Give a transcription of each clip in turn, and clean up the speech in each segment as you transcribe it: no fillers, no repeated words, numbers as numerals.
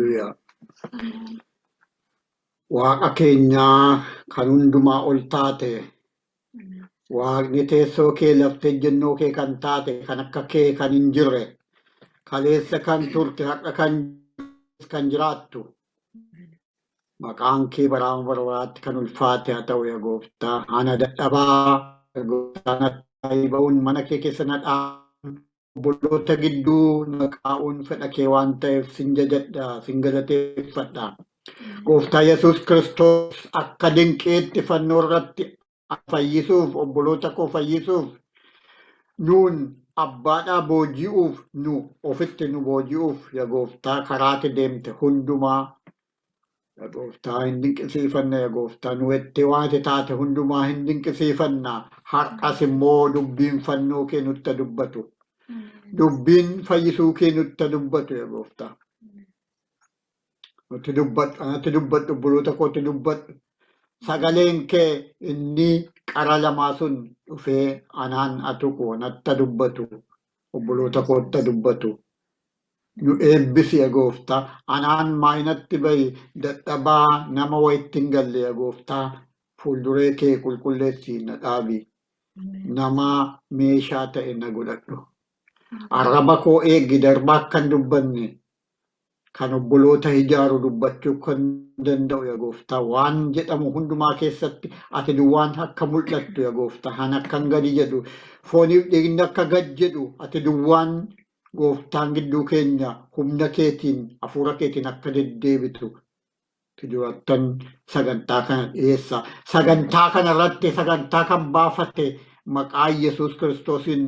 Hallelujah. Waaqa keenyaa kan hundumaa ol taate, Waaqni teessoo kee laftee jennoo kee kan taate, kan akka kee kan hin jirre, kaleessa kan turte, har'a kan jiraattu, maqaan kee baraama baraatti kan ulfaate haa ta'u yaa Gooftaa. Ana dadhabaa Gooftaa natti ba'uun mana kee keessa na dhaa'uun obboloota gidduu na kaa'uun fedha kee waan ta'eef sin jajadha, sin galateeffadha. Gooftaa Yesuus Kiristoos akka dinqiitti fannoo irratti fayyisuuf, obboloota koo fayyisuuf, nuun abbaadhaa booji'uuf, nu ofitti nu booji'uuf yaa Gooftaa karaatti deemte hundumaa yaa Gooftaa hin dinqisiifanna yaa Gooftaa nu ettee waati taate hundumaa hin dinqisiifanna. Har'as immoo dubbiin fannoo kee nutti dubbatu. Dubbiin fayyisuu kee nutti dubbatu yaa Gooftaa. Nutti dubbadhu obboloota kootti dubbadhu. Sagaleen kee inni qara lamaa sun dhufee anaan atuqu natti dubbatu. Obboloota kootti dubbatu. Nu eebbisi yaa Gooftaa. Anaan maayinatti bahi dadhabaa nama wayitti hin galle yaa Gooftaa. Fuulduree kee qulqulleessi na dhaabi. Nama meeshaa ta'e na godhadhu. Arraba koo eegi darbaa akkan dubbanne. Kan obboloota ijaaru dubbachuu kan danda'u yaa Gooftaa. Waan jedhamu hundumaa keessatti ati duwwaan akka mul'attu yaa Gooftaa. Han akkan gadi jedhu, fooniif dhiigni akka gad jedhu ati duwwaan Gooftaan gidduu keenya humna keetiin, hafuura keetiin akka deddeebitu. Durattan sagantaa kana dhiyeessa. Sagantaa kana irratti sagantaa kan baafate maqaa Yesuus Kiristoosiin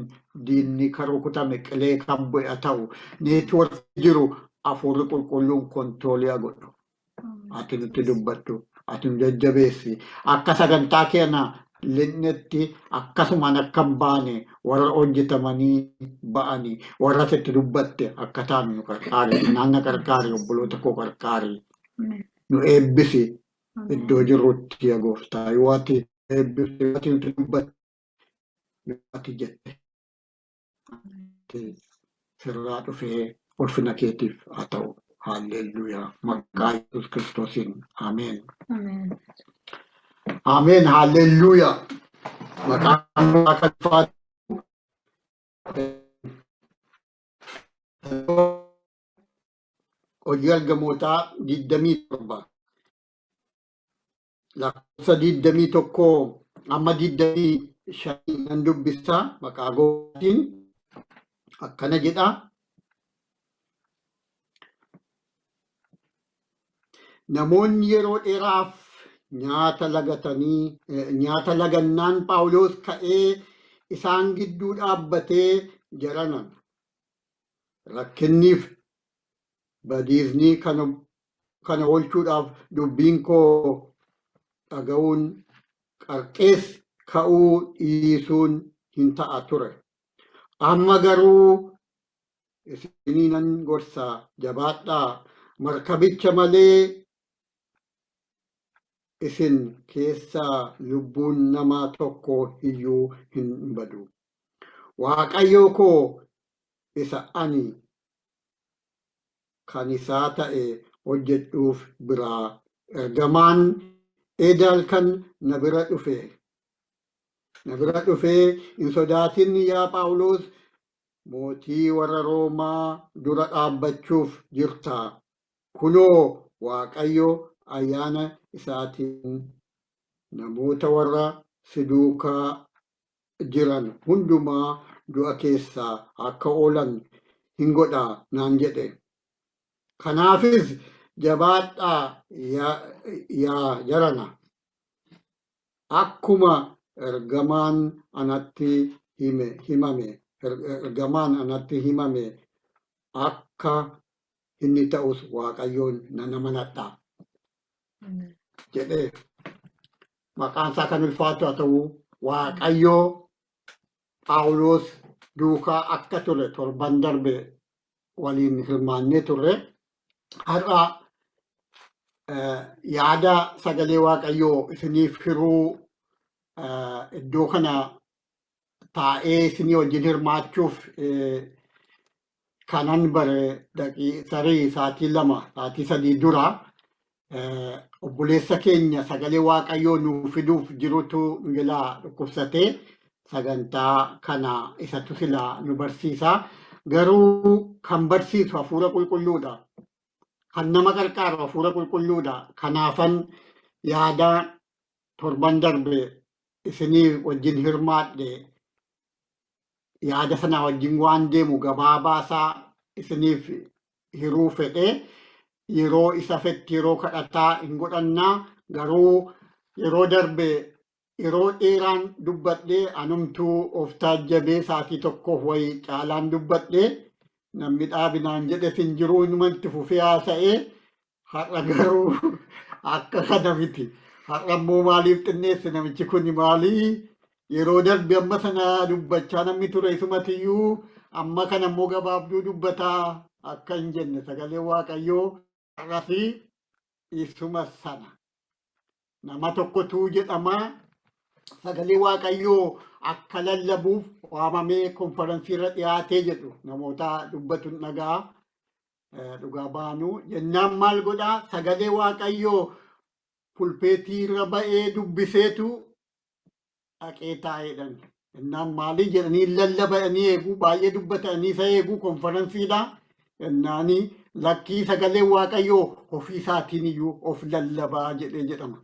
diinni kan rukutame qilee kan bu'e ta'u. Neetwoorkii jiru hafuurri qulqulluun kontooliyaa godhu. Ati nutti dubbadhu. Ati nu jajjabeessi. Akka sagantaa keenya linnetti akkasumaan akka hin baane warra hojjetamanii ba'anii warra sitti dubbatte akka taanu nu qarqaari. Naanna qarqaari obboloota koo qarqaari. Nu eebbisi iddoo jirrutti yaa Gooftaa. Yoo ati eebbisi yoo ati nuti dubbatte yoo ati jette sirraa dhufee ulfina keetiif haa ta'u. Haalleluuyaa. Maqaa Yesuus Kiristoosiin. Ameen. Ameen. Haalleluuyaa. Maqaan Waaqa ulfaatu. Hojii ergamootaa 27 lakkoofsa 21 amma 25 nan dubbisa maqaa Gooftaan akkana jedha. Namoonni yeroo dheeraaf nyaata lagannaan Phaawulos ka'ee isaan gidduu dhaabbatee jaranan rakkinniif badiisni kana oolchuudhaaf dubbiin koo dhaga'uun qarqees ka'uu dhiisuun hin ta'a ture. Amma garuu isinii nan gorsaa jabaadhaa markabicha malee isin keessaa lubbuun namaa tokko iyyuu hin badu. Waaqayyo koo isa ani kan isaa ta'e hojjedhuuf biraa ergamaan edaal kan na bira dhufee hin sodaatin yaa Phaawulos mootii warra Roomaa dura dhaabbachuuf jirta. Kunoo Waaqayyo ayyaana isaatiin namoota warra si duukaa jiran hundumaa du'a keessaa akka oolan hin godhaa naan jedhe. Kanaafis jabaadhaa yaa jarana. Akkuma ergamaan anatti himame akka inni ta'us Waaqayyoon nan amanadha jedhee maqaan isaa kan ulfaatu haa ta'u. Waaqayyoo Phaawulos duukaa akka ture torban darbe waliin hirmaannee turre. Har'a yaada sagalee Waaqayyoo isiniif hiruu iddoo kana taa'ee isinii wajjin hirmaachuuf kanan bare tarii sa'aatii 2 sa'aatii 3 dura obboleessa keenya sagalee waaqayyoo nuuf fiduuf jirutu ngilaa dhukkubsatee sagantaa kana isatu silaa nu barsiisa. Garuu kan barsiisu hafuura qulqulluudha. Kan nama gargaaru hafuura qulqulluudha. Kanaafan yaada torban darbe isinii wajjin hirmaadhe yaada sana wajjin waan deemu gabaabaasaa isiniif hiruu fedhe yeroo isa fetti yeroo kadhataa hin godhannaa. Garuu yeroo darbe yeroo dheeraan dubbadhe anumtuu of taajjabee sa'aatii tokkoof wayii caalaan dubbadhe namni dhaabinaan jedhe sin jiruu numanti fufee haasa'ee har'a garuu akka kana miti. Har'a immoo maaliif xinneesse namichi kun maalii yeroo darbe amma sana dubbachaa namni ture isumatiyyuu amma kana immoo gabaabduu dubbataa akka hin jenne sagalee waaqayyoo har'as isuma sana. Nama tokkotu jedhama sagalee waaqayyoo akka lallabuuf waamamee konferensiirra dhiyaatee jedhu namoota dubbatu nagaa dhugaa baanu jennaan maal godhaa sagalee waaqayyoo pulpeetiirra ba'ee dubbiseetu dhaqee taa'eedhan. Jennaan maalii jedhanii lallabanii eeguu baay'ee dubbatanii isa eeguu konferensiidha. Jennaanii lakkii sagalee waaqayyoo ofii isaatiin iyyuu of lallabaa jedhee jedhama.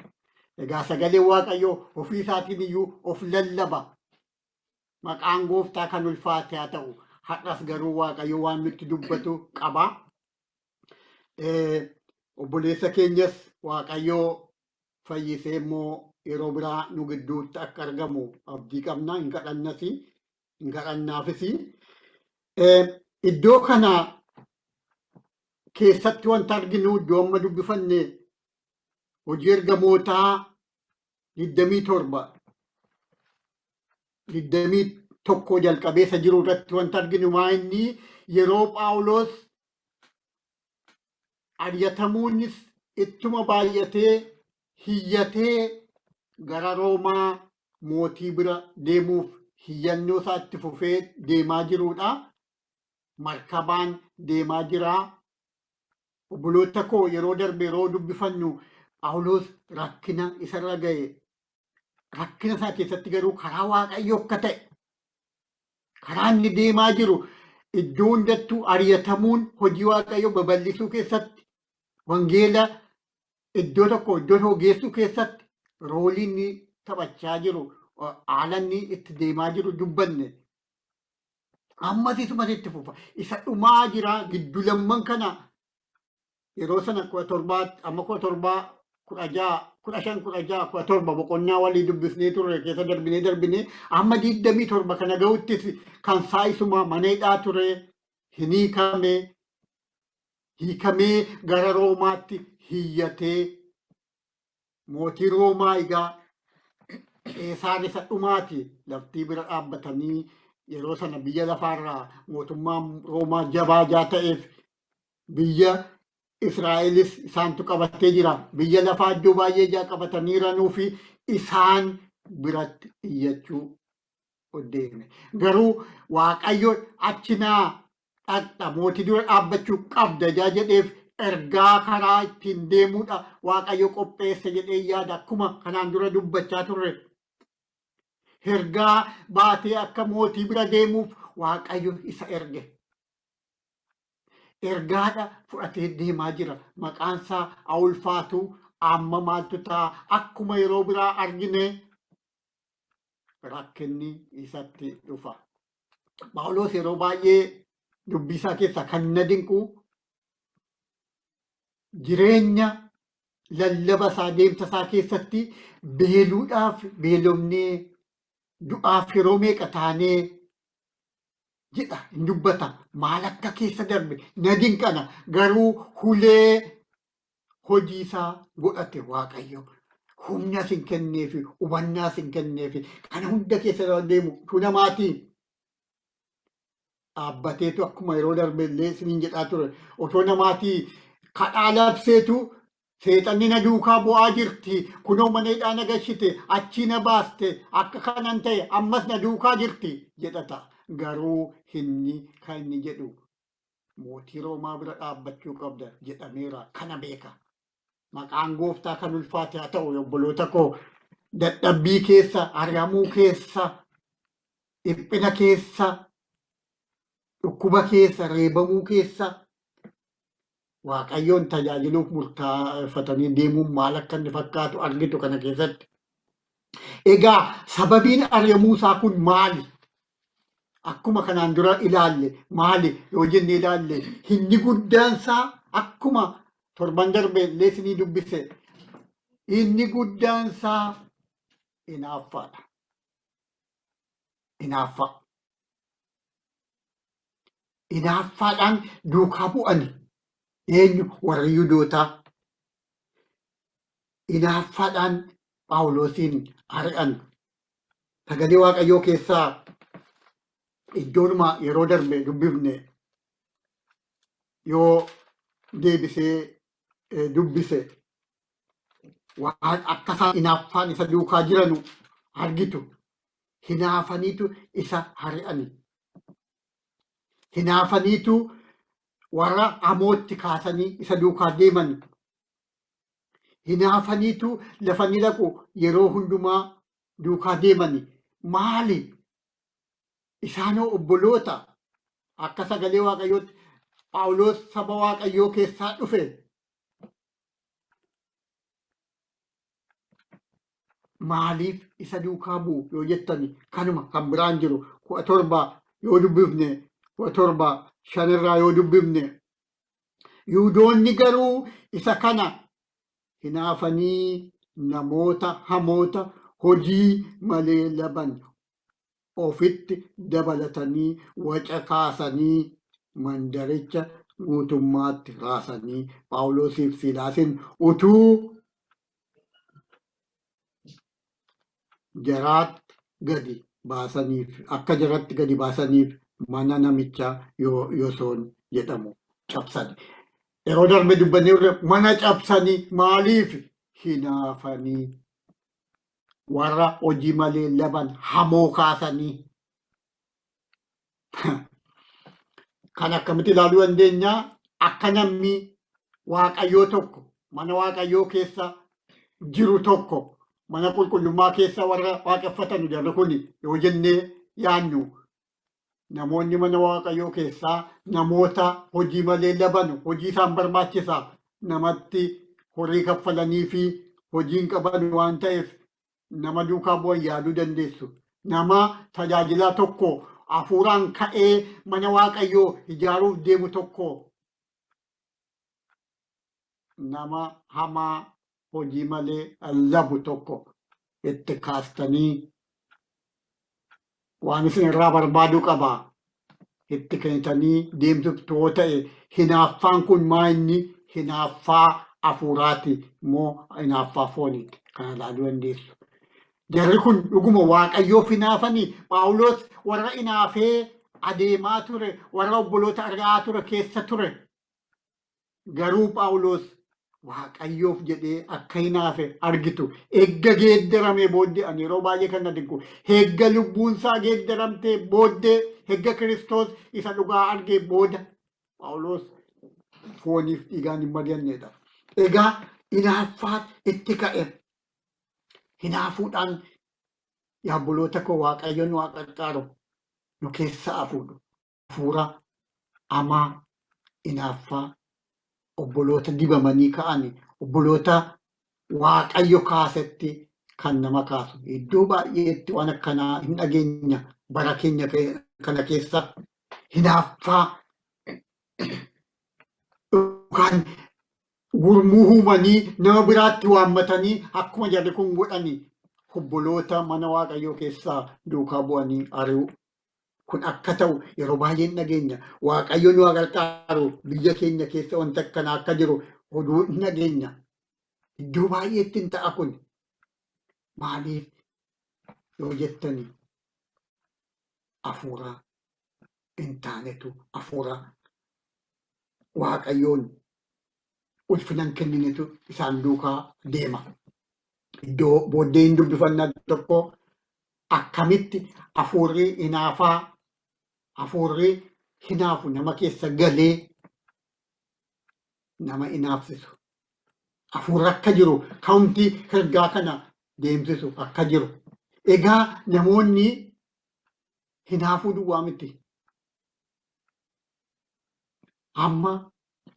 Egaa sagalee waaqayyoo ofii isaatiin iyyuu of lallaba. Maqaan gooftaa kan ulfaate haa ta'u. Har'as garuu waaqayyo waan nutti dubbatu qaba. Obboleessa keenyas waaqayyoo fayyisee immoo yeroo biraa nu gidduutti akka argamu abdii qabna. Hin kadhannaafis. Iddoo kana keessatti wanta arginu iddoo amma dubbifanne hojii ergamootaa 21 jalqabeessa jiru irratti wanta arginu maa inni yeroo Phaawulos ari'atamuunis ittuma baay'atee hiyyatee gara Roomaa mootii bira deemuuf hiyyannoo isaa itti fufee deemaa jirudha. Markabaan deemaa jira. Obboloota koo yeroo darbe yeroo dubbifannu Phaawulos rakkina isarra ga'e. Rakkina isaa keessatti garuu karaa waaqayyoo akka ta'e karaa inni deemaa jiru iddoo hundattuu ari'atamuun hojii waaqayyoo babal'isuu keessatti wangeela iddoo tokko iddoo tokko geessuu keessatti roolii inni taphachaa jiru haala inni itti deemaa jiru dubbanne. Ammas isuma itti fufa. Isa dhumaa jira gidduu lamman kana yeroo sana 17 amma 17 boqonnaa walii dubbisnee turre keessa darbinee amma 27 kana ga'uttis kan saayisuma mana hidhaa ture hin hiikamee gara Roomaatti hiyyatee mootii Roomaa egaa Qeesaar isa dhumaati laftii bira dhaabbatanii yeroo sana biyya lafaarraa mootummaan Roomaa jabaa ta'eef biyya Israa'elis isaantu qabatee jira. Biyya lafaa iddoo baay'ee jaa qabataniiranuu fi isaan biratti iyyachuu deeme. Garuu waaqayyo achinaa dhaqxa mootii dura dhaabbachuu qabda jedheef ergaa karaa ittiin deemuudha waaqayyo qopheesse jedhee yaada. Akkuma kanaan dura dubbachaa turre ergaa baatee akka mootii bira deemuuf waaqayyo isa erge. Ergaadha fudhatee deemaa jira. Maqaan isaa haa ulfaatu. Amma maaltu ta'a? Akkuma yeroo biraa argine rakkinni isatti dhufa. Phaawulos yeroo baay'ee dubbisaa keessa kan na dinqu jireenya lallaba isaa deemsa isaa keessatti beeluudhaaf beelomnee du'aaf yeroo meeqa taanee jedha hin dubbata. Maal akka keessa darbe na dinqana. Garuu hulee hojii isaa godhate waaqayyo. Humnas hin kenneefi hubannaas hin kenneefi kana hunda keessa deemu tunamaatii dhaabbateetu akkuma yeroo darbe illee isiniin jedhaa ture. Otoo namaatii kadhaa labseetu seexanni na duukaa bu'aa jirti. Kunoo mana hidhaa na gashite achii na baaste akka kanan ta'e ammas na duukaa jirti jedhata. Garuu inni kan inni jedhu mootii Roomaa bira dhaabbachuu qabda jedhameera. Kana beeka. Maqaan gooftaa kan ulfaate haa ta'u obboloota koo dadhabbii keessa, ari'amuu keessa, dhiphina keessa, dhukkuba keessa, reebamuu keessa Waaqayyoon tajaajiluuf murtaa'effatanii deemuun maal akka inni fakkaatu argitu kana keessatti. Egaa sababiin ari'amuu isaa kun maali? Akkuma kanaan dura ilaalle maali yoo jenne ilaalle inni guddaan isaa akkuma torban darbe illee isinii dubbise inni guddaan isaa hinaaffaadha. Hinaaffaa. Hinaaffaadhaan duukaa bu'ani. Eenyu warra Yihuudootaa. Hinaaffaadhaan Phaawulosin ari'an. Sagalee Waaqayyoo keessaa iddoonuma yeroo darbe dubbifne yoo deebisee dubbise waan akka isaan hinaaffaan isa duukaa jiranu argitu. Hinaafaniitu isa ari'ani. Hinaafaniitu warra amootti kaasanii isa duukaa deeman. Hinaafaniitu lafa ni dhaqu yeroo hundumaa duukaa deemani. Maali? Isaanoo obboloota akka sagalee Waaqayyootti Phaawulos saba Waaqayyoo keessaa dhufe. Maaliif isa duukaa bu'u yoo jettani kanuma kan biraan jiru 17 yoo dubbifne 17 5 yoo dubbifne Yihuudoonni garuu isa kana hinaafanii namoota hamoota hojii malee laban ofitti dabalatanii waca kaasanii mandaricha guutummaatti raasanii Phaawulosiif Siilaasin utuu jaraatti gadi baasaniif akka jaratti gadi baasaniif mana namicha Yoosoon jedhamu cabsan. Yeroo darbe dubbannee mana cabsanii maaliif? Hinaafanii warra hojii malee laban hamoo kaasanii. Kan akkamitti ilaaluu dandeenya? Akka namni Waaqayyoo tokko mana Waaqayyoo keessa jiru tokko mana qulqullummaa keessa warra waaqeffatan jarri kun yoo jennee yaannu namoonni mana Waaqayyoo keessaa namoota hojii malee laban hojii isaan barbaachisaa namatti horii kaffalanii fi hojiin qaban waan ta'eef nama duukaa bu'an yaaduu dandeessu. Nama tajaajilaa tokko hafuuraan ka'ee mana Waaqayyoo ijaaruuf deemu tokko nama hamaa hojii malee labu tokko itti kaastanii waan isin irraa barbaaduu qaba. Itti kennitanii deemsuuf too ta'e hinaaffaan kun maa inni? Hinaaffaa hafuuraati moo hinaaffaa fooniiti? Kana ilaaluu dandeessu. Jarri kun dhuguma Waaqayyoof hinaafanii? Phaawulos warra hinaafee adeemaa ture, warra obboloota ari'aa ture keessa ture. Garuu Phaawulos Waaqayyoof jedhee akka hinaafe argitu. Eegga geeddaramee booddee ani yeroo baay'ee kan na dinqu. Eegga lubbuunsaa geeddaramtee booddee eegga Kiristoos isa dhugaa argee booda Phaawulos fooniif dhiigaan hin mari'annedha. Egaa hinaaffaan itti ka'e. Hinaafuudhaan yaa obboloota koo Waaqayyoon waa qarqaaru nu keessa hafuudhu. Hafuura hamaa hinaaffaa obboloota dibamanii ka'anii obboloota Waaqayyo kaasetti kan nama kaasu. Iddoo baay'eetti waan akkanaa hin dhageenya bara keenya kana keessa hinaaffaa yookaan gurmuu uumanii nama biraatti waammatanii akkuma jarri kun godhanii obboloota mana Waaqayyoo keessaa duukaa bu'anii ari'u. Kun akka ta'u yeroo baay'ee dhageenya. Waaqayyo nu gargaaru biyya keenya keessa wanta akkanaa akka jiru oduu dhageenya. Iddoo baay'eetti hin ta'a kun. Maaliif yoo jettani hafuura hin taanetu hafuura Waaqayyoon ulfinan kenninetu isaan duukaa deema. Iddoo booddee hin dubbifannaa tokko akkamitti hafuurri hinaafaa hafuurri hinaafu nama keessa galee nama inaafsisu. Hafuura akka jiru kaawuntii hergaa kana deemsisu akka jiru. Egaa namoonni hinaafuu duwwaa miti. Amma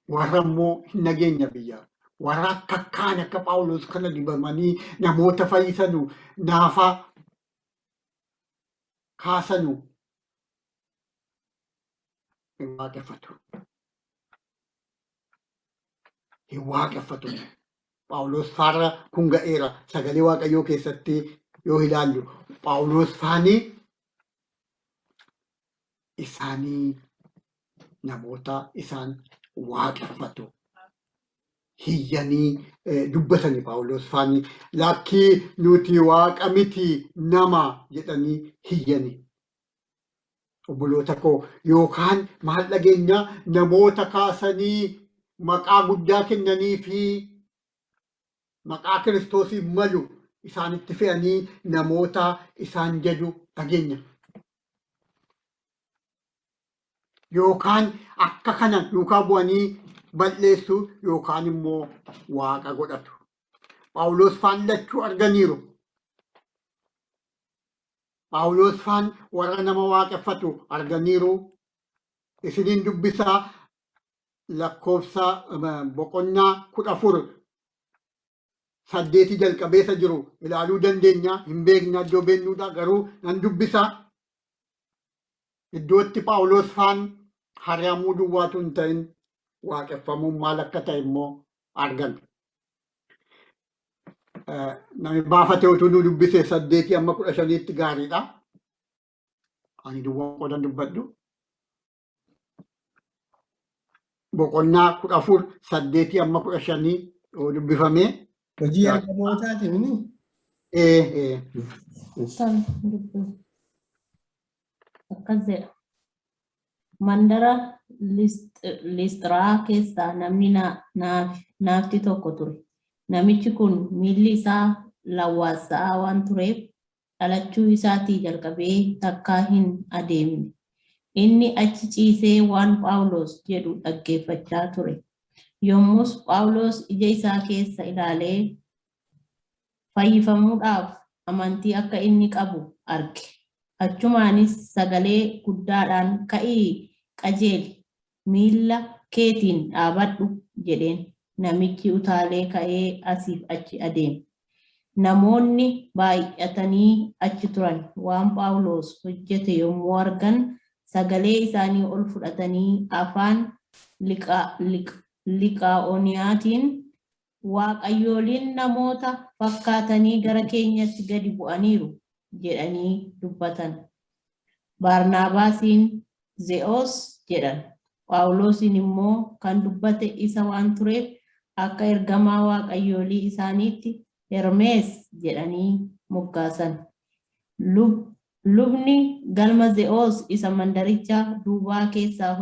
warra immoo hin nageenya biyyaa. Warra akka kaan akka Phaawulos kana dibamanii namoota fayyisanu naafa kaasanu hin waaqeffatu. Hin waaqeffatu. Phaawulos faarra kun ga'eera sagalee Waaqayyoo keessatti yoo ilaallu. Phaawulos faanii isaanii namoota isaan waaqeffatu. Hiyyanii dubbatanii Phaawulos faanii lakkii nuti waaqa miti nama jedhanii hiyyanii. Obboloota koo yookaan maal dhageenya namoota kaasanii maqaa guddaa kennanii fi maqaa Kiristoosiif malu isaanitti fe'anii namoota isaan jaju dhageenya. Yookaan akka kana duukaa bu'anii balleessu yookaan immoo waaqa godhatu. Phaawulos faan lachuu arganiiru. Phaawulos faan warra nama waaqeffatu arganiiru. Isiniin dubbisaa lakkoofsa boqonnaa 14 jalqabeessa jiru ilaaluu dandeenya. Hin beekna iddoo beennuudha garuu nan dubbisaa. Iddootti Phaawulos faan hari'amuu duwwaatu hin ta'in waaqeffamuun maal akka ta'e immoo argan. Namni baafate utuu nu dubbise 8 amma 15tti gaariidha. Ani duwwaa qodan dubbadhu. Boqonnaa 14 8 amma 15 yoo dubbifame. Hojii ergamootaati mini? Akkas jedha. Mandara Listiraa keessaa namni naafti tokko ture. Namichi kun miilli isaa lawwaasaa waan tureef dhalachuu isaatii jalqabee takkaa hin adeemne. Inni achi ciisee waan Phaawulos jedhu dhaggeeffachaa ture. Yommus Phaawulos ija isaa keessa ilaalee fayyifamuudhaaf amantii akka inni qabu arge. Achumaanis sagalee guddaadhaan ka'ii qajeeli miilla keetiin dhaabadhu jedheen. Namichi utaalee ka'ee asiif achi adeeme. Namoonni baay'atanii achi turan waan Phaawulos hojjete yommuu argan sagalee isaanii ol fudhatanii afaan Liqaa'ooniyaatiin waaqayyooliin namoota fakkaatanii gara keenyatti gadi bu'aniiru jedhanii dubbatan. Baarnaabaasiin Ze'oos jedhan. Phaawulosiin immoo kan dubbate isa waan tureef akka ergamaa waaqayyoolii isaaniitti Hermees jedhanii moggaasan. Lubni galma Ze'oos isa mandaricha duubaa keessaa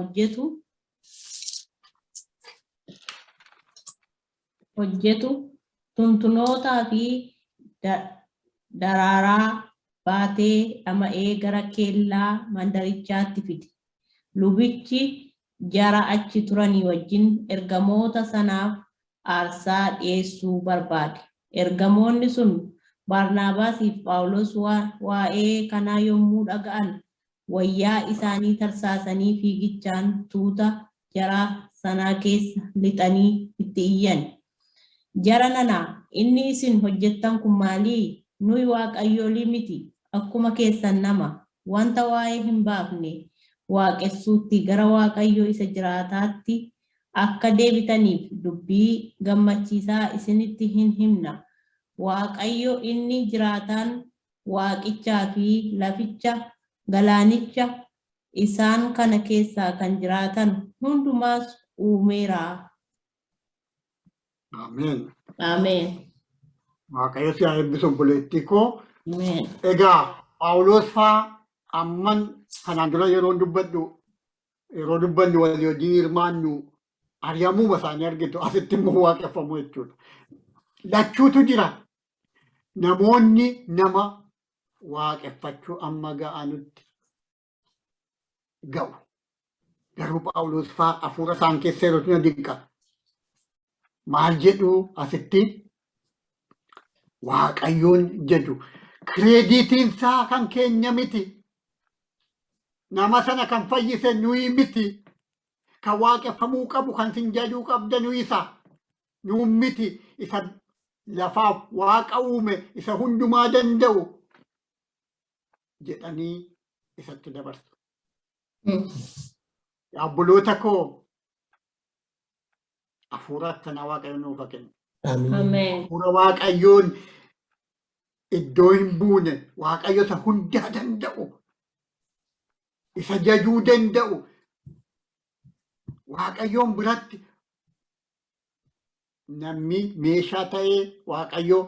hojjetu tuntunootaa fi daraaraa baatee dhama'ee gara kellaa mandarichaatti fide. Lubichi jara achi turanii wajjin ergamoota sanaaf aarsaa dhiyeessuu barbaade. Ergamoonni sun Baarnaabaasiif Phaawulos waa'ee kanaa yommuu dhaga'an wayyaa isaanii tarsaasanii fiigichaan tuuta jara sanaa keessa lixanii itti iyyan. Jara nana inni isin hojjettan kun maalii? Nuyi waaqayyoolii miti akkuma keessan nama wanta waa'ee hin baafne waaqessuutti gara waaqayyoo isa jiraataatti akka deebitaniif dubbii gammachiisaa isinitti hin himna. Waaqayyo inni jiraataan waaqichaa fi laficha galaanicha isaan kana keessaa kan jiraatan hundumaas uumeera. Ameen. Ameen. Waaqayyo si haa eebbisu obboleettii koo. Ameen. Egaa Phaawulos faa amman kanaan dura yeroo dubbannu walii wajjin hirmaannu ari'amuu isaanii argitu asitti immoo waaqeffamu jechuudha. Lachuutu jira. Namoonni nama waaqeffachuu amma ga'anutti ga'u. Garuu Phaawulos fa'aa hafuura isaan keessa yeroo na dinqa. Maal jedhu asitti Waaqayyoon jedhu kireediitiin isaa kan keenya miti. Nama sana kan fayyise nuyi miti. Kan waaqeffamuu qabu kan sin jajuu qabda nuyi isa. Nuun miti isa lafaaf waaqa uume isa hundumaa danda'u jedhanii isatti dabarsu. Obboloota koo hafuura akkanaa Waaqayyoon nuuf haa kennu. Ameen. Hafuura Waaqayyoon iddoo hin buune Waaqayyo isa hundaa danda'u isa jajuu danda'u Waaqayyoon biratti namni meeshaa ta'ee Waaqayyo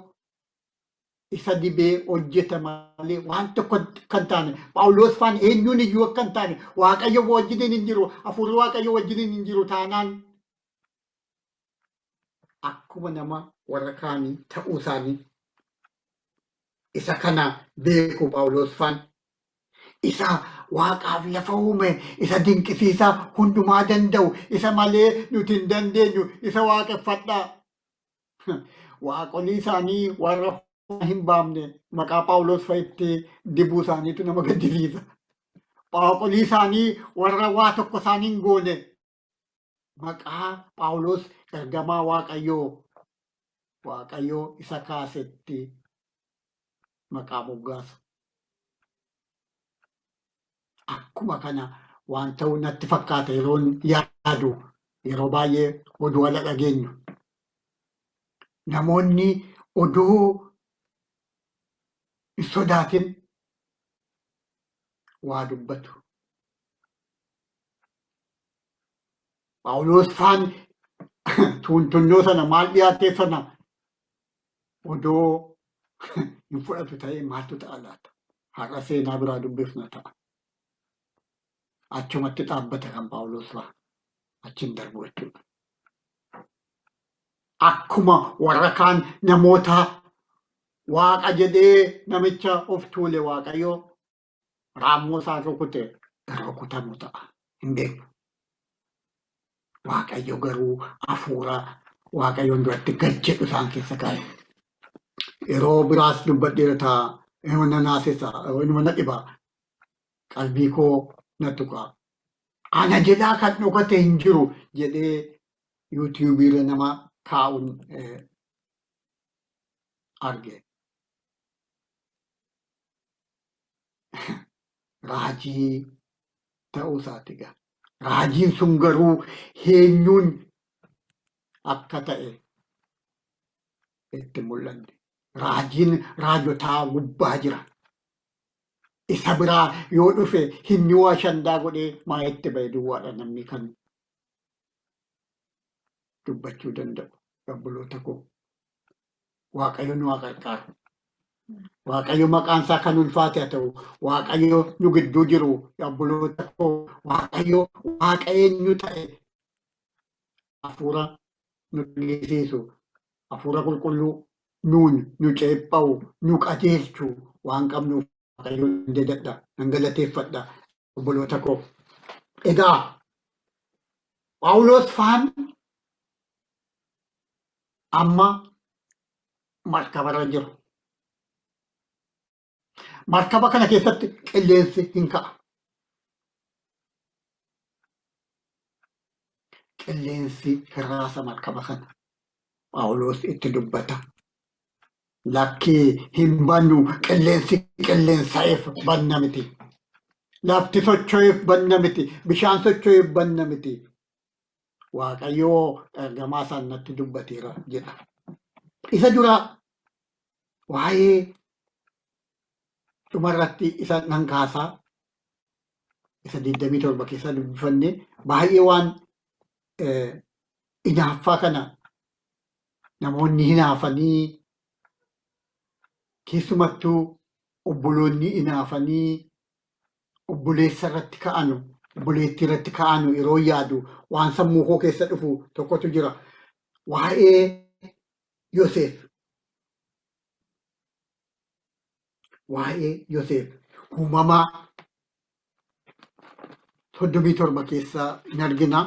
isa dibee hojjeta malee waan tokko kan taane Phaawulos faan eenyuun iyyuu akka hin taane Waaqayyo wajjin hin jiru hafuurri Waaqayyo wajjin hin jiru taanaan akkuma nama warra kaanii ta'uu isaanii isa kana beeku Phaawulos faan isa waaqaaf lafa uume isa dinqisiisaa hundumaa danda'u isa malee nuti hin dandeenyu isa waaqeffadhaa. Waaqolii isaanii warra hin baafne maqaa Phaawulos fa'itti dibuu isaaniitu nama gaddisiisa. Waaqolii isaanii warra waa tokko isaanii hin goone maqaa Phaawulos ergamaa Waaqayyoo isa kaasetti maqaa moggaasu. Akkuma kana waan ta'u natti fakkaata yeroon yaadu yeroo baay'ee oduu ala dhageenyu. Namoonni oduu hin sodaatin waa dubbatu. Phaawulos faan tuuntunnoo sana maal dhiyaatee sana odoo hin fudhatu ta'ee maaltu ta'a laata? Har'a seenaa biraa dubbifna ta'a. Achumatti dhaabbata kan Phaawulos fa'aa achiin darbu jechuudha. Akkuma warra kaan namoota waaqa jedhee namicha of tuule Waaqayyoo raammoo isaa rukute rukutamu ta'a hin beeku. Waaqayyo garuu hafuura Waaqayyoon duratti gad jedhu isaan keessa kaa'e. Yeroo biraas dubbadheera ta'a inuma na naasisa inuma na dhiba qalbii koo na tuqa. Ana jedhaa kan dhokate hin jiru jedhee yuutuubiirra nama kaa'uun arge. Raajii ta'uu isaati gaa. Raajiin sun garuu eenyuun akka ta'e itti mul'anne. Raajiin raajotaa gubbaa jira. Isa biraa yoo dhufe hinni waa shandaa godhee maayetti ba'e duwwaadha namni kan dubbachuu danda'u. Obboloota koo Waaqayyo nu haa gargaaru. Waaqayyo maqaan isaa kan ulfaate haa ta'u. Waaqayyo nu gidduu jiru obboloota koo Waaqayyo waaqa eenyu ta'e hafuura nu dhiyeessisu hafuura qulqulluu nuun nu ceepha'u nu qajeelchu waan qabnuuf Waaqayyo hin jedhadha nan galateeffadha obboloota koo. Egaa Phaawulos faan amma markabarra jiru. Markaba kana keessatti qilleensi hin ka'a. Qilleensi hiraasa markaba kana Phaawulos itti dubbata. Lakkii hin bannu qilleensi qilleensa'eef banna miti. Lafti socho'eef banna miti. Bishaan socho'eef banna miti. Waaqayyoo ergamaa isaan natti dubbateera jedha. Isa dura waa'ee dhumarratti isa nan kaasaa isa 27 keessa dubbifanne baay'ee waan hinaaffaa kana namoonni hinaafanii keessumattuu obboloonni hinaafanii obboleessa irratti ka'anu obboleettii irratti ka'anu yeroo yaadu waan sammuu koo keessa dhufu tokkotu jira. Waa'ee Yoosef. Waa'ee Yoosef uumamaa 37 keessa in argina.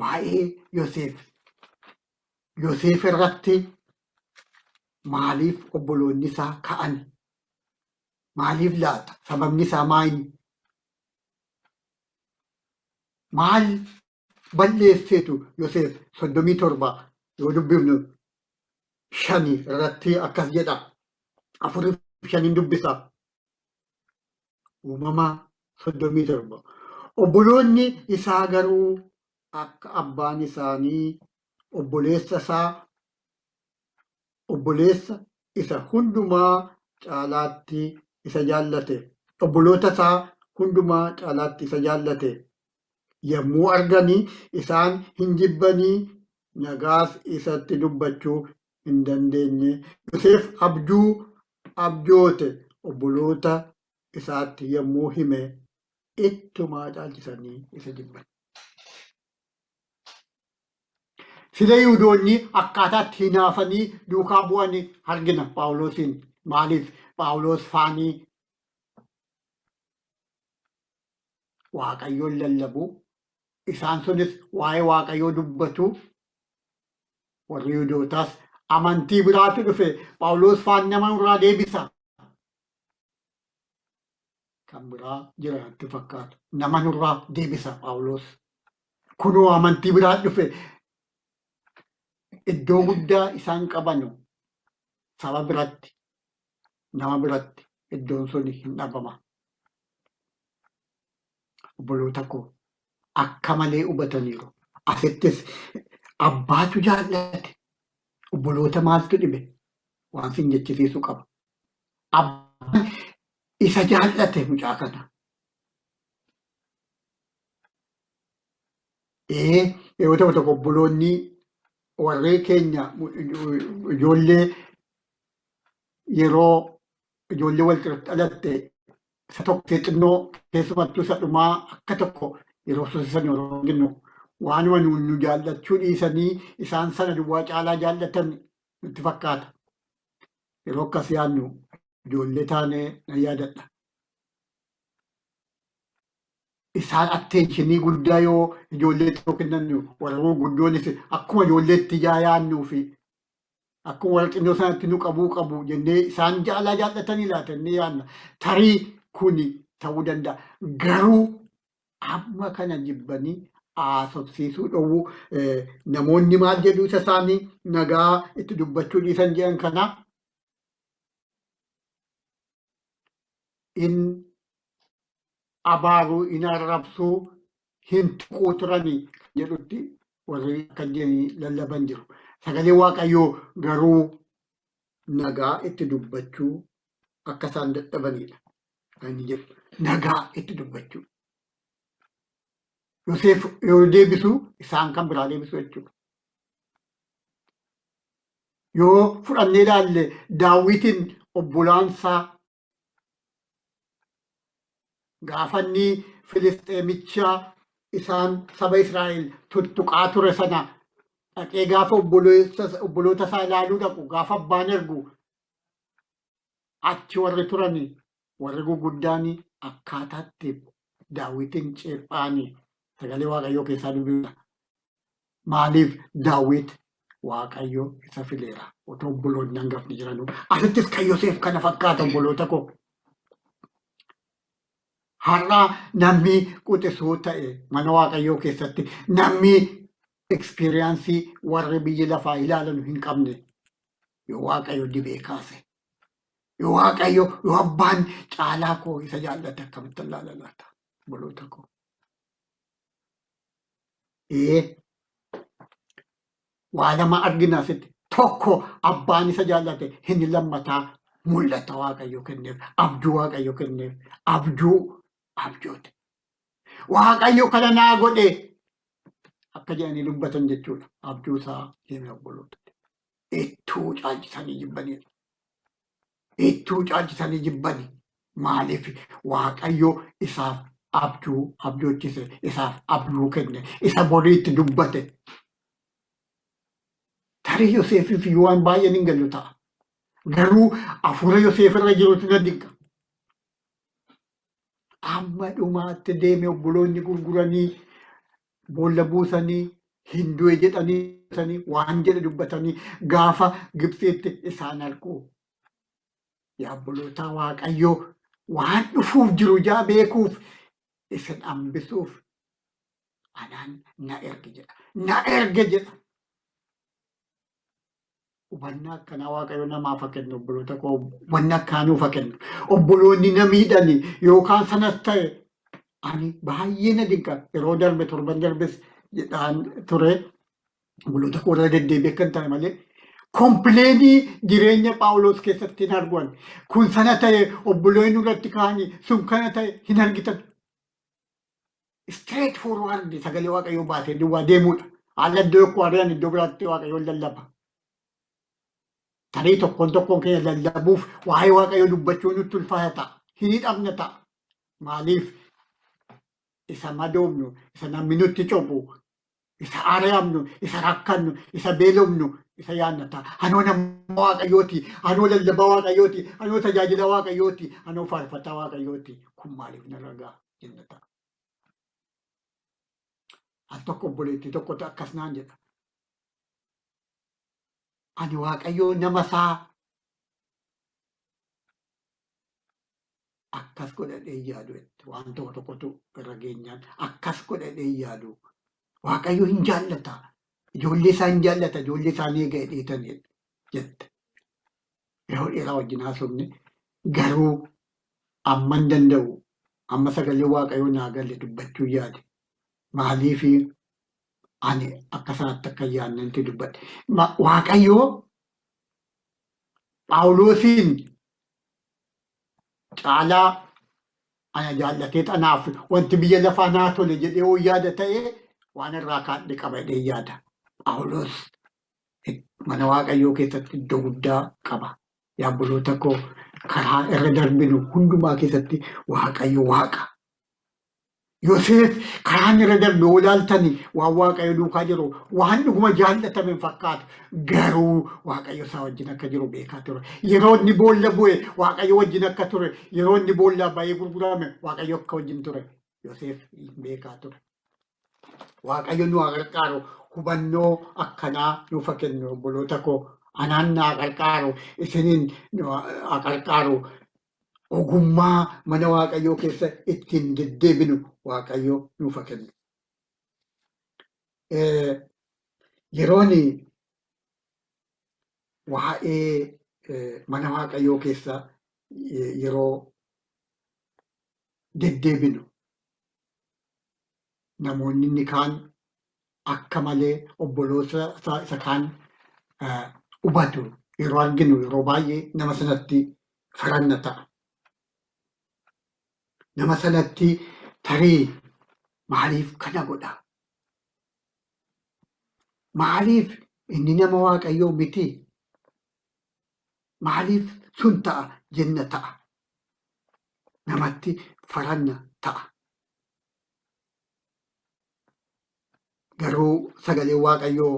Waa'ee Yoosef. Yoosef irratti maaliif obboloonni isaa ka'an? Maaliif laata? Sababni isaa maali? Maal balleesseetu Yoosef 37 yoo dubbifnu 5 irratti akkas jedha. 4 fi 5 dubbisa. Uumama 37. Obboloonni isaa garuu akka abbaan isaanii obboleessa isa hundumaa caalaatti isa jaallate. Obboloota isaa hundumaa caalaatti isa jaallate. Yommuu arganii isaan hin jibbanii nagaas isatti dubbachuu hin dandeenye. Yoosef abjoote obboloota isaatti yommuu hime ittumaa caalchisanii isa jibban. Sila Yihuudoonni akkaataatti hinaafanii duukaa bu'anii argina Phaawulosiin. Maaliif Phaawulos faanii Waaqayyoon lallabu? Isaan sunis waa'ee Waaqayyoo dubbatu. Warri Yihuudootaas amantii biraatu dhufe. Phaawulos faan nama irraa deebisa. Kan biraa jira natti fakkaatu. Nama nurraa deebisa Phaawulos. Kunoo amantii biraa dhufe. Iddoo guddaa isaan qabanu saba biratti, nama biratti iddoon sun hin dhabama. Obboloota koo akka malee hubataniiru. Asittis abbaatu jaallate. Obboloota maaltu dhibe? Waan sin jechisiisu qaba. Abbaan isa jaallate mucaa kana. Yeroo tokko obboloonni warree keenya ijoollee yeroo ijoollee wal dhalatte isa tokko xinnoo keessumattuu isa dhumaa akka tokko yeroo sosisan yeroo arginu waanuma nu jaallachuu dhiisanii isaan sana duwwaa caalaa jaallatan nutti fakkaata. Yeroo akkas yaadnu ijoollee taanee nan yaadadha. Isaan atteenshinii guddaa yoo ijoollee tokko kennannu warra guddoonis akkuma ijoolleetti yaannuu fi akkuma warra xinnoo sanatti nu qabu jennee isaan caalaa jaallatanii laatanii yaanna. Tarii kuni ta'uu danda'a. Garuu amma kana jibbanii haasofsiisuu dhowwu namoonni maal jedhu isa isaanii nagaa itti dubbachuu dhiisan jedhan kana abaaruu in arrabsuu hin tuquu turanii jedhutti warri kan jedhanii lallaban jiru. Sagalee Waaqayyoo garuu nagaa itti dubbachuu akka isaan dadhabanidha. Kan jedhu nagaa itti dubbachuu. Yoosef yoo deebisu isaan kan biraa deebisu jechuudha. Yoo fudhannee ilaalle Daawitin obbolaansaa gaafanni Filisxeemicha isaan saba Israa'el tuttuqaa ture sana dhaqee gaafa obboloota isaa ilaaluu dhaqu gaafa abbaan ergu achi warri turani warri guguddaani akkaataatti Daawitin ceephaanii sagalee Waaqayyoo keessaa dubbisa. Maaliif Daawit Waaqayyoo isa fileera otoo obboloonni hangafni jiranuu. Asittis kan Yoosef kana fakkaata obboloota koo. Har'a namni quxisuu ta'e mana Waaqayyoo keessatti namni ekspiriyaansii warri biyya lafaa ilaalanu hin qabne yoo Waaqayyo dibee kaase yoo Waaqayyo yoo abbaan caalaa koo isa jaallate akkamitti ilaalalaata obboloota koo. Waa lama argina asitti tokko abbaan isa jaallate hin lammataa mul'ata Waaqayyo kenneef abjuu Waaqayyo kenneef abjoote. Waaqayyo kana naa godhe akka jedhanii dubbatan jechuudha. Abjuu isaa hime obboloota. Ittuu caalchisanii jibbanii. Ittuu caalchisanii jibbanii. Maaliif Waaqayyo isaaf abjoochise isaaf abjuu kenne isa boriitti dubbate. Tarii Yoosefiif waan baay'een hin galu ta'a. Garuu hafuura Yoosef irra jirutu na dinqa. amma dhumaatti deeme obboloonni gurguranii boolla buusanii hin du'e jedhanii waan jedhe dubbatanii gaafa Gibxiitti isaan arguu. Yaa obboloota Waaqayyoo waan dhufuuf jiru jaa beekuuf isin hambisuuf anaan na erge jedha. Na erge jedha. Hubannaa akkanaa Waaqayyo namaaf haa kennu obboloota koo wanna akkaanuuf haa kennu. Obboloonni na miidhani yookaan sanas ta'e ani baay'ee na dinqa yeroo darbe torban darbes jedhaan ture obboloota koo irra deddeebi'ee kan ta'e malee kompleenii jireenya Phaawulos keessatti hin argan. Kun sana ta'e obboloonni irratti ka'anii sun kana ta'e hin argitan. Straight forward sagalee Waaqayyoo baatee duwwaa deemuudha. Haala iddoo tokko ari'an iddoo biraatti Waaqayyoon lallaba. Tarii tokkoon keenya lallabuuf waa'ee Waaqayyoo dubbachuun nutti ulfaata. Hin hidhamna ta'a. Maaliif isa madoomnu, isa namni nutti cobu, isa ari'amnu, isa rakkannu, isa beelofnu, isa yaadna ta'a. Anoo nama Waaqayyooti, anoo lallabaa Waaqayyooti, anoo tajaajila Waaqayyooti, anoo faarfataa Waaqayyooti. Kun maaliif narra ga'a jenna ta'a. Al tokko obboleettii tokkotu akkas naan jedha. Ani Waaqayyoo nama isaa akkas godhadhee yaadu waan tokkotu irra geenyaan akkas godhadhee yaadu. Waaqayyoo hin jaallata. Ijoollee isaa hin jaallata. Ijoollee isaanii eega hidheetan jette. Yeroo dheeraa wajjin haasofne garuu amma hin danda'u. Amma sagalee Waaqayyoo naa galle dubbachuu yaade. Maaliif ani akka isaatti akka yaadnanti dubbadhe. Waaqayyoo Phaawulosiin caalaa ana jaallatee anaaf wanti biyya lafaa naa tole jedhee yoo yaada ta'e waan irraa kaadhe qabadhee yaada. Phaawulos mana Waaqayyoo keessatti iddoo guddaa qaba. Yaa obboloota koo karaa irra darbinu hundumaa keessatti Waaqayyo Waaqa. Yoosef karaan irra darbe yoo ilaaltani waan Waaqayyo duukaa jiru waan dhuguma jaallatame fakkaatu garuu Waaqayyo isaa wajjin akka jiru beekaa ture. Yeroo inni boolla bu'e Waaqayyo wajjin akka ture. Yeroo inni boolla baay'ee gurgurame Waaqayyo akka wajjin ture. Yoosef beekaa ture. Waaqayyo nu haa gargaaru hubannoo akkanaa nuuf haa kennu obboloota koo. Anaan na haa gargaaru isiniin haa gargaaru. Ogummaa mana Waaqayyoo keessa ittiin deddeebinu Waaqayyoo nuuf haa kennu. Yeroon waa'ee mana Waaqayyoo keessa yeroo deddeebinu namoonni inni kaan akka malee obboloota isa kaan hubatu yeroo arginu yeroo baay'ee nama sanatti faranna ta'a. Nama sanatti tarii maaliif kana godha? Maaliif inni nama Waaqayyoo miti? Maaliif sun ta'a jenna ta'a? Namatti faranna ta'a. Garuu sagalee Waaqayyoo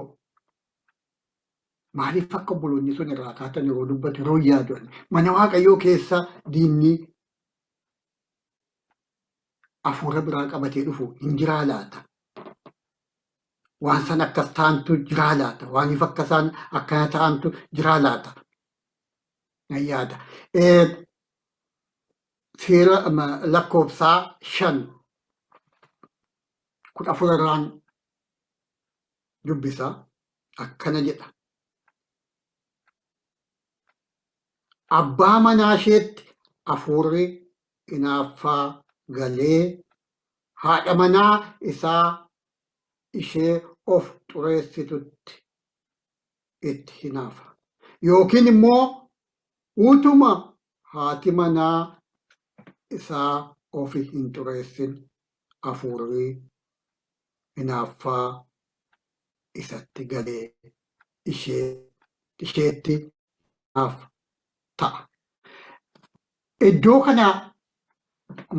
maaliif akka obboloonni sun irraa kaatan yeroo dubbatu yeroo yaadu mana Waaqayyoo keessa diinni hafuura biraa qabatee dhufu hin jiraa laata? Waan san akkas ta'antu jiraa laata? Waaniif akka isaan akkana ta'antu jiraa laata? Nan yaada. Seera lakkoofsaa 5:14 irraan dubbisa akkana jedha. Abbaa manaa isheetti hafuurri hinaaffaa galee haadha manaa isaa ishee of xureessitutti itti hinaafa. Yookiin immoo utuma haati manaa isaa ofi hin xureessin hafuurri hinaaffaa isatti galee isheetti hinaafa ta'a. Iddoo kana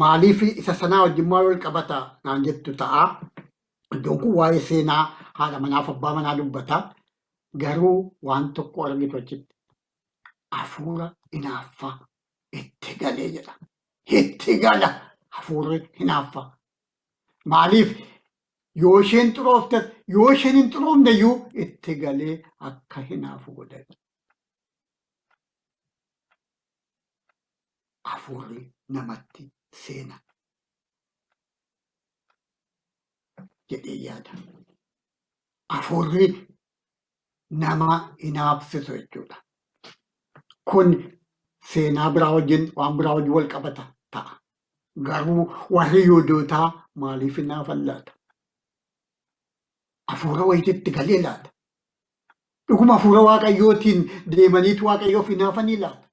maaliif isa sanaa wajjin maal wal qabata naan jettu ta'a. Iddoon kun waa'ee seenaa haadha manaaf abbaa manaa dubbata. Garuu waan tokko argitu achitti hafuura hinaaffaa itti galee jedha. Itti gala hafuurri hinaaffa. Maaliif yoo isheen xuroofte yoo isheen hin xuroofne iyyuu itti galee akka hinaafu godhan. Hafuurri namatti seena jedhee yaada. Hafuurri nama hinaafsisu jechuudha. Kun seenaa biraa wajjin waan biraa wajjin wal qabata ta'a. Garuu warri Yihuudootaa maaliif hinaafan laata? Hafuura wayititti galee laata? Dhuguma hafuura Waaqayyootiin deemaniitu Waaqayyoof hinaafanii laata?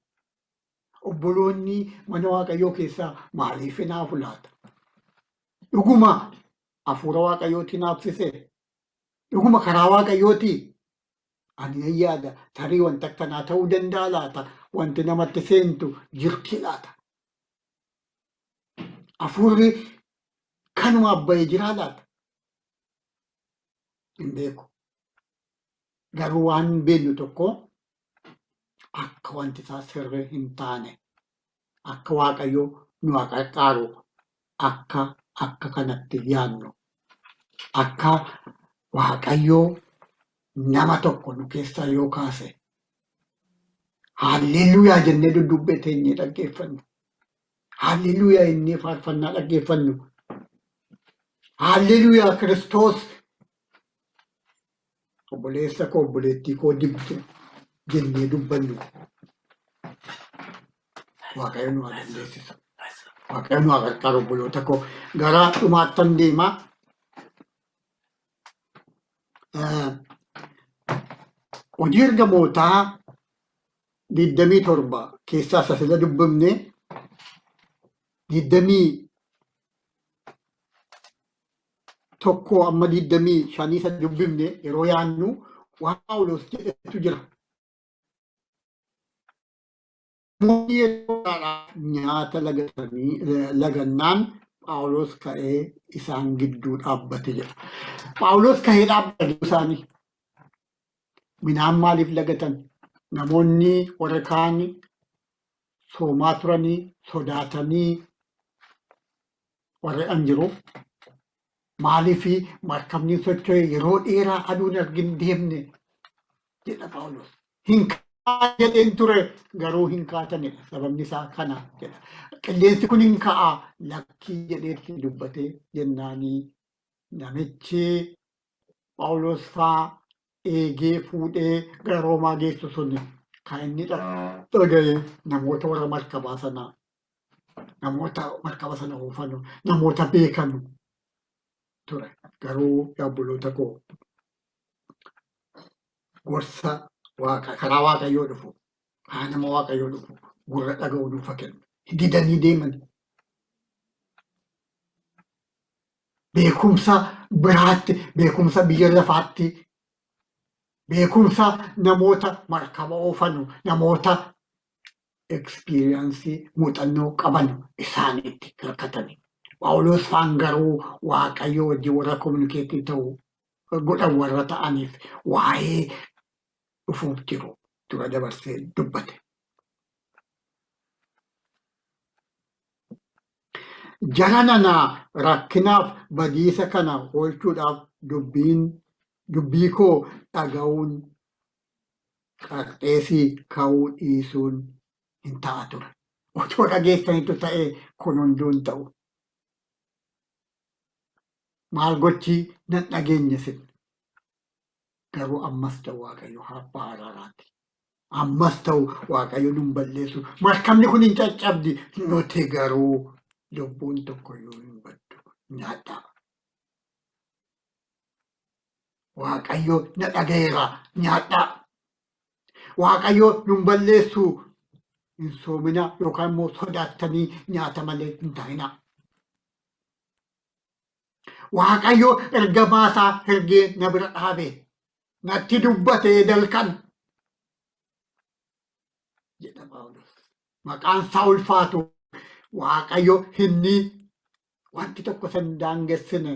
Obboloonni mana Waaqayyoo keessaa maaliif hinaafu laata? Dhuguma hafuura Waaqayyootiin hinaafsisee? Dhuguma karaa Waaqayyootii? Ani nan yaada tarii wanta akkanaa ta'uu danda'a laata? Wanti namatti seentu jirti laata? Hafuurri kanumaaf bahee jiraa laata? Hin beeku. Garuu waan beeknu tokko akka wanti isaa sirrii hin taane, akka Waaqayyoo nu gargaaru, akka kanatti yaadnu, akka Waaqayyoo nama tokko nu keessaa yoo kaase haalleluuyaa jennee duddubbee teenyee dhaggeeffannu. Haalleluuyaa innee faarfannaa dhaggeeffannu. Haalleluuyaa Kiristoos obboleessa koo obboleettii koo dibdu jennee dubbannu. Waaqayyo nu haa dandeessisu. Waaqayyo nu haa gargaaru obboloota koo. Gara dhumaattan deema. Hojii ergamootaa 27 keessaa isa sila dubbifne 21 amma 25 isa dubbifne yeroo yaannu waan Phaawulos jedhetu jira. Namoonni yeroodhaaf nyaata lagannaan Phaawulos ka'ee isaan gidduu dhaabbate jedha. Phaawulos ka'ee dhaabbate isaanii. Midhaan maaliif lagatan? Namoonni warra kaan soomaa turanii sodaatanii warra an jiru. Maaliif markabni socho'e yeroo dheeraa aduun argin deemne jedha Phaawulos. Hin ka'a jedheen ture garuu hin kaatanidha. Sababni isaa kana jedha. Qilleensi kun hin ka'a lakkii jedheetti dubbatee jennaanii namichi Phaawulos faa eegee fuudhee gara Roomaa geessu sun kan inni dhaga'e namoota warra markabaa sanaa, namoota markaba sana oofanu, namoota beekanu ture. Garuu obboloota koo gorsa karaa Waaqayyoo dhufu, karaa nama Waaqayyoo dhufu gurra dhaga'uu nuuf kennu. Didanii deeman. Beekumsa biraatti, beekumsa biyya lafaatti, beekumsa namoota markaba oofanu, namoota ekspiriyaansii muuxannoo qabanu isaaniitti hirkatani. Phaawulos faan garuu Waaqayyo wajjin warra kominikeetii ta'uu godhan warra ta'aniif waa'ee dhufuuf jiru dura dabarsee dubbate. Jara nanaa rakkinaaf badiisa kana oolchuudhaaf dubbii koo dhaga'uun qarxeesii ka'uu dhiisuun hin ta'a ture. Otoo dhageessanitu ta'ee kun hunduu hin ta'u. Maal gochii nan dhageenye sin. Garuu ammas ta'u Waaqayyo abbaa araaraati. Ammas ta'u Waaqayyo nun balleessu. Markabni kun hin caccabdi. Nuti garuu lubbuun tokkoyyuu hin baddu. Nyaadhaa. Waaqayyo na dhagayeera. Nyaadhaa. Waaqayyo nun balleessu. Hin soomina yookaan immoo sodaattanii nyaata malee hin taa'inaa. Waaqayyo ergamaa isaa ergee na bira dhaabe. Natti dubbatee dalkan. Jedha Phaawulos. Maqaan isaa ulfaatu. Waaqayyo inni wanti tokko san daangessine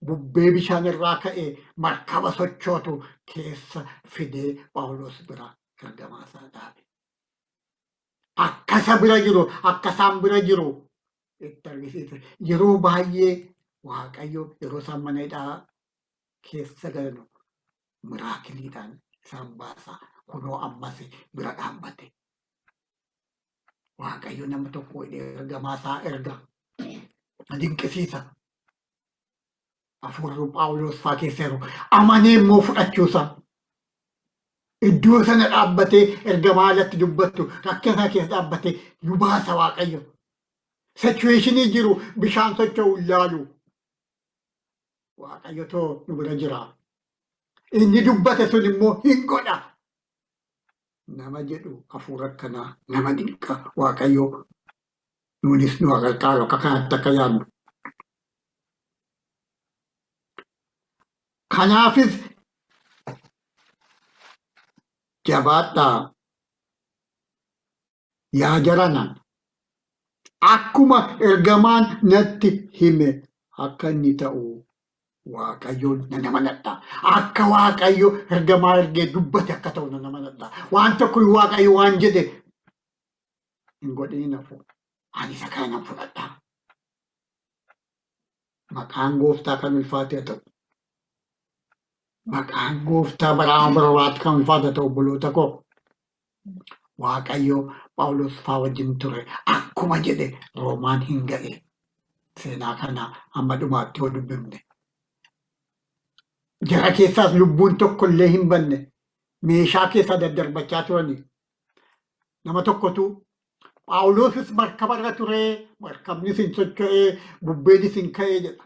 bubbee bishaan irraa ka'ee markaba sochootu keessa fidee Phaawulos bira ergamaa isaa dhaabe. Akka isa bira jiru, akka isaan bira jiru itti argisiisa. Yeroo baay'ee Waaqayyo yeroo isaan mana hidhaa keessa galan miraakiliidhaan isaan baasa. Kunoo ammas bira dhaabbate. Waaqayyo nama tokko ergamaa isaa erga. Dinqisiisa. Hafuurri Phaawulos fa'aa keessa jiru amanee immoo fudhachuusaa. Iddoo sana dhaabbatee ergamaa alatti dubbattu rakkina keessa dhaabbatee nu baasa Waaqayyo. Sichuweeshinii jiru bishaan socho'u ilaalu. Waaqayyo too nu bira jira. Inni dubbate sun immoo hin godha. Nama jedhu hafuura akkanaa nama dinqa Waaqayyo nuunis nu gargaaru akka kanatti akka yaadnu. Kanaafis jabaadhaa yaa jarana akkuma ergamaan natti hime akka inni ta'u Waaqayyoon nan amanadha. Akka Waaqayyo ergamaa ergee dubbate akka ta'u nan amanadha. Waan tokko Waaqayyo waan jedhe hin godhin hafu. Ani isa kana fudhadha. Maqaan Gooftaa kan ulfaate ta'u. Maqaan Gooftaa baraa baraatti kan ulfaate ta'u obboloota koo. Waaqayyo Phaawulos fa'aa wajjin ture. Akkuma jedhe Roomaan hin ga'e. Seenaa kana hamma dhumaatti yoo dubbifne. Jara keessaas lubbuun tokko illee hin banne. Meeshaa keessa daddarbachaa turani. Nama tokkotu Phaawulosis markabarra ture. Markabnis hin socho'ee bubbeenis hin ka'ee jedha.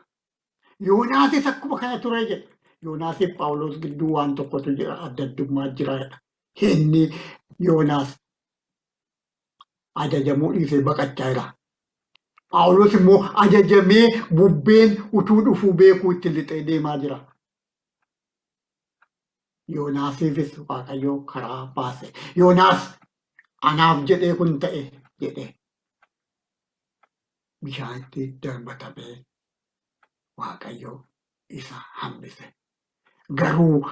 Yoonaasis akkuma kana ture jedha. Yoonaasiif Phaawulos gidduu waan tokkotu jira. Adda addummaa jira jedha. Inni Yoonaas ajajamuu dhiisee baqachaa jira. Phaawulos immoo ajajamee bubbeen utuu dhufuu beekuu itti lixee deemaa jira. Yoonaasiifis Waaqayyo karaa baase. Yoonaas anaaf jedhee kun ta'e jedhe. Bishaanitti darbatamee Waaqayyo isa hambise. Garuu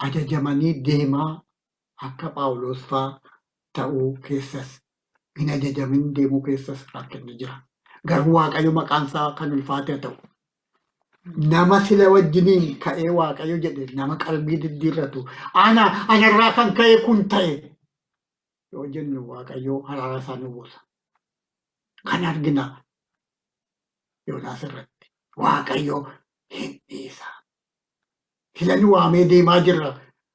ajajamanii deemaa akka Phaawulos fa'aa ta'uu keessas hin ajajamin deemuu keessas rakkinni jira. Garuu Waaqayyo maqaan isaa kan ulfaate ta'u. Nama sila wajjiniin ka'ee Waaqayyo jedhe nama qalbii diddiirratu. Anarraa kan ka'e kun ta'e yoo jennu Waaqayyo araara isaa nu buusa. Kan argina Yoonaas irratti. Waaqayyo hin dhiisa. Sila nu waamee deemaa jirra.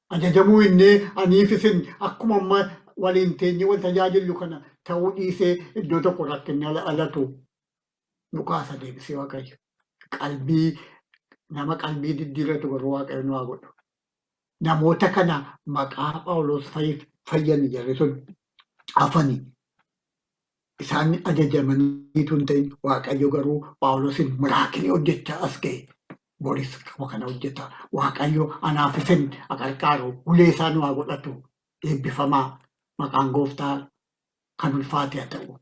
Ajajamuu innee aniif isin akkuma amma waliin teenye wal tajaajillu kana ta'uu dhiisee iddoo tokko rakkinni alatu nu kaasa deebisee Waaqayyo. Nama qalbii diddiirratu garuu Waaqayyo nu haa godhu. Namoota kana maqaa Phaawulos fayyani jarri sun hafani. Isaan ajajamaniitu hin ta'in Waaqayyo garuu Phaawulosin miraakilii hojjechaa as ga'e. Boris kana hojjeta. Waaqayyo anaaf isin gargaaru ulee isaa nu haa godhatu. Eebbifamaa maqaan Gooftaa kan ulfaate haa ta'u.